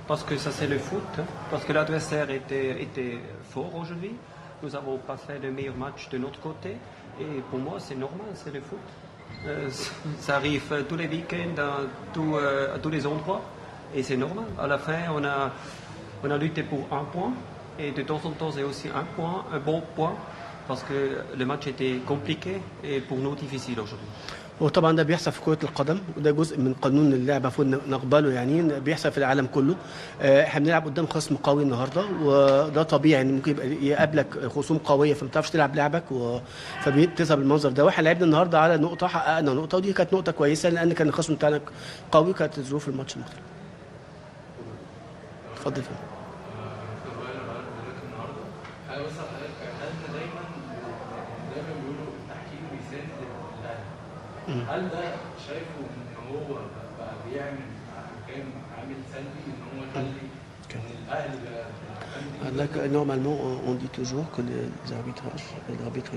parce que ça c'est le foot, hein, parce que l'adversaire était fort aujourd'hui. Nous n'avons pas fait le meilleur match de notre côté. Et pour moi, c'est normal, c'est le foot. Ça arrive tous les week-ends à tous les endroits. Et c'est normal. À la fin, on a lutté pour un point. Et de temps en temps, c'est aussi un point, un bon point. Parce que le match était compliqué et pour nous difficile aujourd'hui. وطبعا ده بيحصل في كرة القدم وده جزء من قانون اللعبة المفروض نقبله يعني بيحصل في العالم كله. احنا بنلعب قدام خصم قوي النهارده وده طبيعي ان ممكن يبقى يقابلك خصوم قوية فما بتعرفش تلعب لعبك فبتظهر بالمنظر ده واحنا لعبنا النهارده على نقطة حققنا نقطة ودي كانت نقطة كويسة لأن كان الخصم بتاعنا قوي كانت ظروف الماتش مختلفة. اتفضل فندم. هل ده شايفه ان هو بقى بيعمل كان عامل سلبي ان هو يخلي الاهلي Normalement, on dit toujours que l'arbitre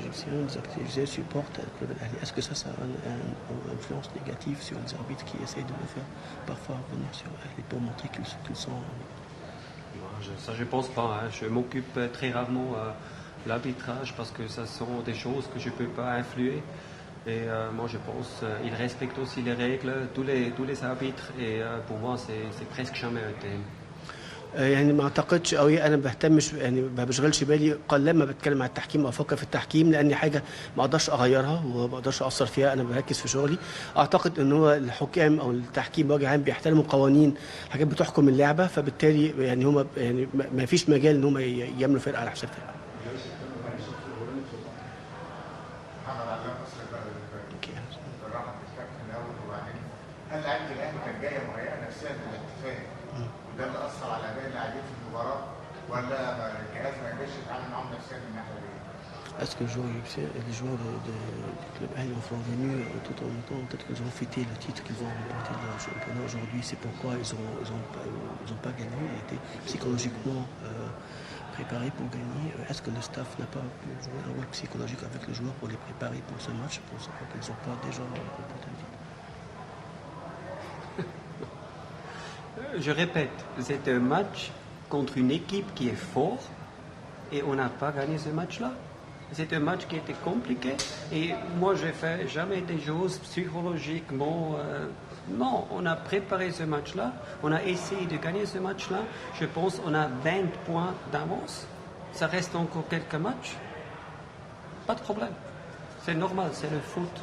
égyptien, les arbitres supportent le club Al Ahly. Est-ce que ça a une influence négative sur les arbitres qui essayent de le faire parfois venir sur Al Ahly pour montrer qu'ils sont... Ça, je pense pas. Hein. Je m'occupe très rarement de l'arbitrage parce que ça sont des choses que je ne peux pas influer. Et moi je pense qu'ils respectent aussi les règles, tous les arbitres et pour moi c'est presque jamais un thème. يعني ما اعتقدش قوي انا بهتمش يعني ما بشغلش بالي قلما بتكلم عن التحكيم او افكر في التحكيم لان حاجه ما اقدرش اغيرها وما اقدرش اثر فيها انا بركز في شغلي. اعتقد ان هو الحكام او التحكيم بوجه عام بيحترموا قوانين حاجات بتحكم اللعبه فبالتالي يعني هم يعني ما فيش مجال ان هم يعملوا فرقه على حساب فرقه. هل لعيبه الاهلي كانت جايه مهيئه نفسيا للاحتفال وده اللي اثر على اداء اللاعبين في المباراه ولا الجهاز ما قدرش يتعامل معاهم نفسيا من الناحيه دي؟ Est-ce que les joueurs du club Ahly sont venus tout en même temps, peut-être qu'ils ont fêté le titre qu'ils ont remporté dans le championnat aujourd'hui, c'est pourquoi ils ont pas gagné, ils étaient psychologiquement préparés pour gagner. Est-ce que le staff n'a pas pu jouer un rôle psychologique avec les joueurs pour les préparer pour ce match, pour savoir qu'ils n'ont pas déjà remporté le titre? Je répète, c'est un match contre une équipe qui est forte et on n'a pas gagné ce match-là. C'est un match qui était compliqué et moi je fais jamais des choses psychologiquement. Non, on a préparé ce match-là, on a essayé de gagner ce match-là. Je pense qu'on a 20 points d'avance. Ça reste encore quelques matchs. Pas de problème. C'est normal, c'est le foot.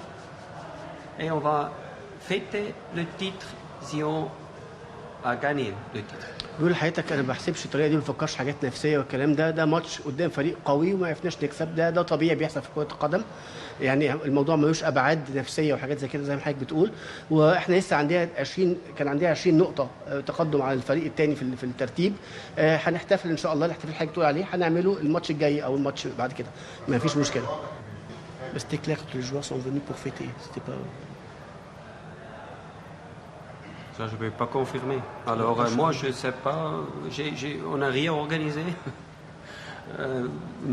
Et on va fêter le titre si on a gagné le titre. بيقول لحضرتك انا ما بحسبش الطريقه دي ما بفكرش حاجات نفسيه والكلام ده ماتش قدام فريق قوي وما عرفناش نكسب ده طبيعي بيحصل في كره القدم يعني الموضوع ملوش ابعاد نفسيه وحاجات زي كده زي ما حضرتك بتقول واحنا لسه عندنا 20 كان عندنا 20 نقطه تقدم على الفريق الثاني في الترتيب هنحتفل ان شاء الله الاحتفال اللي حضرتك بتقول عليه هنعمله الماتش الجاي او الماتش بعد كده ما فيش مشكله بس c'était clair que les joueurs sont venus pour fêter c'était pas Ça, je ne peux pas confirmer. Alors, moi, je ne sais pas. On n'a rien organisé.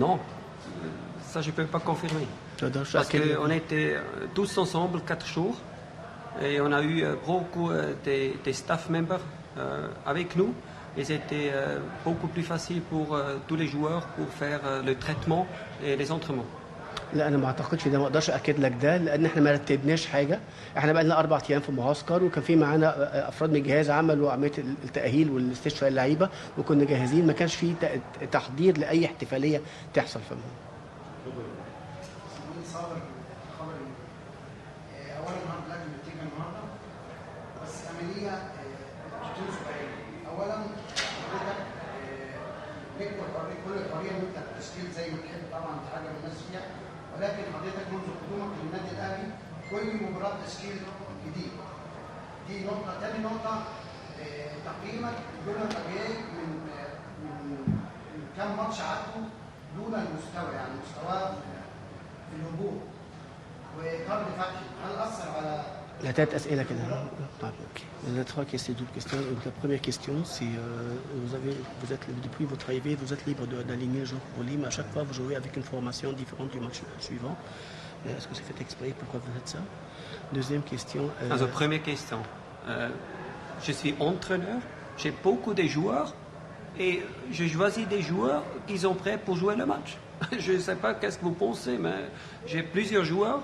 Non. Ça, je ne peux pas confirmer. Parce qu'on était tous ensemble 4 jours. Et on a eu beaucoup des staff members avec nous. Et c'était beaucoup plus facile pour tous les joueurs pour faire le traitement et les entraînements. لا انا ما اعتقدش ده ما اقدرش اكد لك ده لان احنا ما رتبناش حاجه احنا بقى لنا 4 ايام في معسكر وكان في معانا افراد من الجهاز عملوا عمليه التاهيل والاستشفاء اللعيبه وكنا جاهزين ما كانش في تحضير لاي احتفاليه تحصل في اولا هنلاقي النتيجه النهارده بس عمليه اولا حضرتك ليك كل الحريه ان انت تشكيل زي ما تحب طبعا تحاجه الناس فيها ولكن حضرتك منذ قدومك للنادي الاهلي كل مباراه تشكيل جديد. دي نقطه، ثاني نقطه تقييمك دول جاي من كام ماتش عدوا دون المستوى يعني مستواه في الهجوم وقبل فتحي هل اثر على La tête اسئله كده. On a 3 questions, double questions. La première question, c'est vous êtes depuis votre arrivée, vous êtes libre d'aligner le joueur pour lui, mais à chaque fois vous jouez avec une formation différente du match suivant. Est-ce que c'est fait exprès? Pourquoi vous faites ça? Deuxième question. Alors, première question. Je suis entraîneur j'ai beaucoup de joueurs et je choisis des joueurs qui sont prêts pour jouer le match. Je ne sais pas qu'est-ce que vous pensez, mais j'ai plusieurs joueurs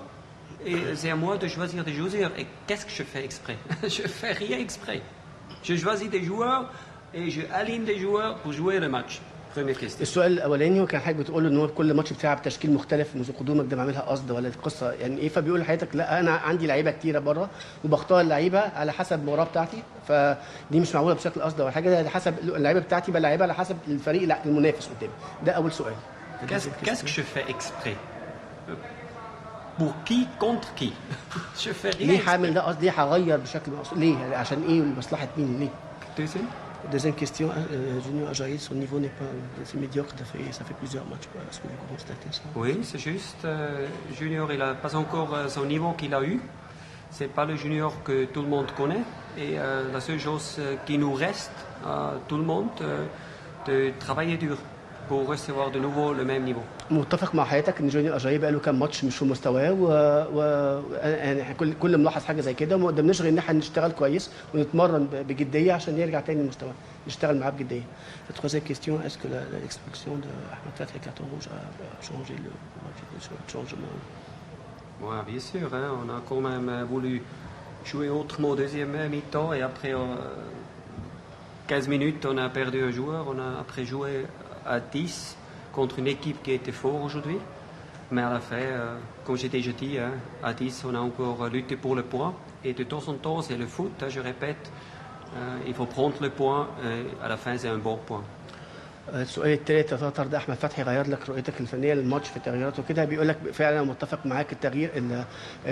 et c'est à moi de choisir des joueurs. Et qu'est-ce que je fais exprès? Je ne fais rien exprès. Je choisis des joueurs et je aligne des joueurs pour jouer le match. Première question. السؤال الاولاني هو كان حضرتك بتقول له ان هو كل ماتش بتلعب تشكيل مختلف منذ قدومك، ده بعملها قصد ولا القصه يعني ايه؟ فبيقول لحضرتك لا انا عندي لعيبه كتيره بره وبختار اللعيبه على حسب المباراه بتاعتي، فدي مش معموله بشكل قصد ولا حاجه، ده على حسب اللعيبه بتاعتي بلعبها على حسب الفريق المنافس قدامي. ده اول سؤال. Qu'est-ce que je fais exprès? Pour qui contre qui? Je fais rien ليه exprès. هعمل ده قصد؟ ليه هغير بشكل مقصود؟ ليه؟ عشان ايه؟ لمصلحه مين؟ ليه؟ Deuxième. Deuxième question, Junior Ajaï, son niveau n'est pas c'est médiocre, ça fait plusieurs matchs. Est-ce que vous constatez ça? Oui, c'est juste. Junior, il n'a pas encore son niveau qu'il a eu. C'est pas le junior que tout le monde connaît. Et la seule chose qui nous reste à tout le monde, de travailler dur pour recevoir de nouveau le même niveau. متفق مع حضرتك ان جونيور اجاي بقى له كام ماتش مش في مستواه يعني كل ملاحظ حاجه زي كده، وما قدامناش غير ان احنا نشتغل كويس ونتمرن بجديه عشان يرجع تاني لمستواه، نشتغل معاه بجديه. La troisième question, est-ce que l'expulsion de Ahmed Fatih carton rouge a changé le changement? Ouais, bien sûr, hein, on a quand même voulu jouer autrement au deuxième mi-temps et après 15 minutes on a perdu un joueur, on a après joué à 10 contre une équipe qui était forte aujourd'hui. Mais à la fin, comme j'ai déjà dit, hein, à 10 on a encore lutté pour le point. Et de temps en temps c'est le foot, hein, je répète, il faut prendre le point et à la fin c'est un bon point. السؤال الثالث يا ترى ده احمد فتحي غير لك رؤيتك الفنيه للماتش في التغييرات وكده؟ بيقول لك فعلا متفق معاك التغيير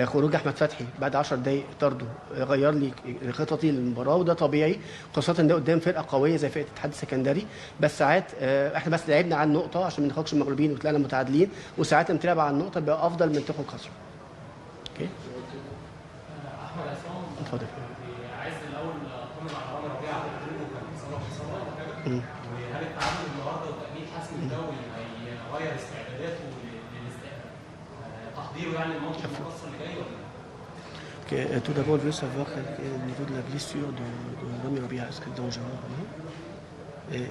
خروج احمد فتحي بعد 10 دقائق طرده غير لي خططي للمباراه، وده طبيعي خاصه ان ده قدام فرقه قويه زي فرقه الاتحاد السكندري. بس ساعات احنا بس لعبنا على النقطه عشان ما نخرجش مغلوبين وطلعنا متعادلين، وساعات لما تلعب على النقطه بيبقى افضل من تاخد خساره. اوكي احمد عصام اتفضل. عايز الاول اطمن على رامي ربيعه على تدريبه كان اصابه وهل التعامل النهارده وتامين حسم الدوري هيغير استعداداته تحضيره يعني الماتش المقصر اللي جاي ولا؟ Tout d'abord, je veux savoir au niveau de la blessure de Rami Rabia, est-ce que c'est dangereux vraiment? Et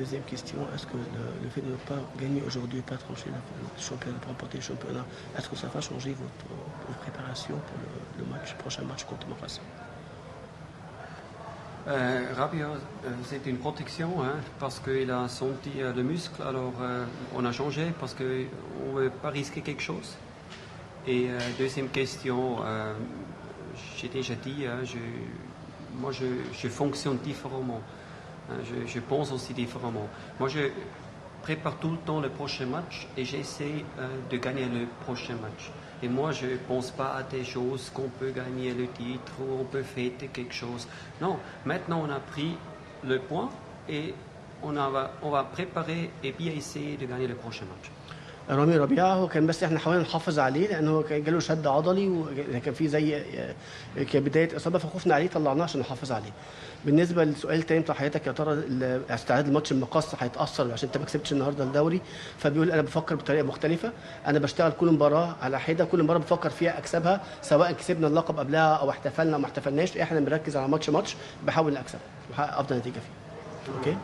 deuxième question, est-ce que le fait de ne pas gagner aujourd'hui et pas trancher le championnat, pour remporter le championnat, est-ce que ça va changer votre préparation pour le prochain match contre Mafassa? Rabia, c'est une protection hein, parce qu'il a senti le muscle, alors on a changé parce qu'on ne veut pas risquer quelque chose. Et deuxième question, j'ai déjà dit, hein, moi je fonctionne différemment, hein, je pense aussi différemment. Moi je prépare tout le temps le prochain match et j'essaie de gagner le prochain match. Et moi, je ne pense pas à des choses qu'on peut gagner le titre ou on peut fêter quelque chose. Non, maintenant on a pris le point et on va préparer et bien essayer de gagner le prochain match. رامي ربيعه هو كان بس احنا حاولنا نحافظ عليه لانه هو كان جاله شد عضلي وكان في زي كبدايه اصابه فخوفنا عليه طلعناه عشان نحافظ عليه. بالنسبه للسؤال الثاني بتاع حضرتك يا ترى استعداد الماتش المقص هيتاثر عشان انت ما كسبتش النهارده الدوري؟ فبيقول انا بفكر بطريقه مختلفه، انا بشتغل كل مباراه على حده، كل مباراه بفكر فيها اكسبها سواء كسبنا اللقب قبلها او احتفلنا او ما احتفلناش، احنا بنركز على ماتش بحاول اكسب واحقق افضل نتيجه فيه. اوكي؟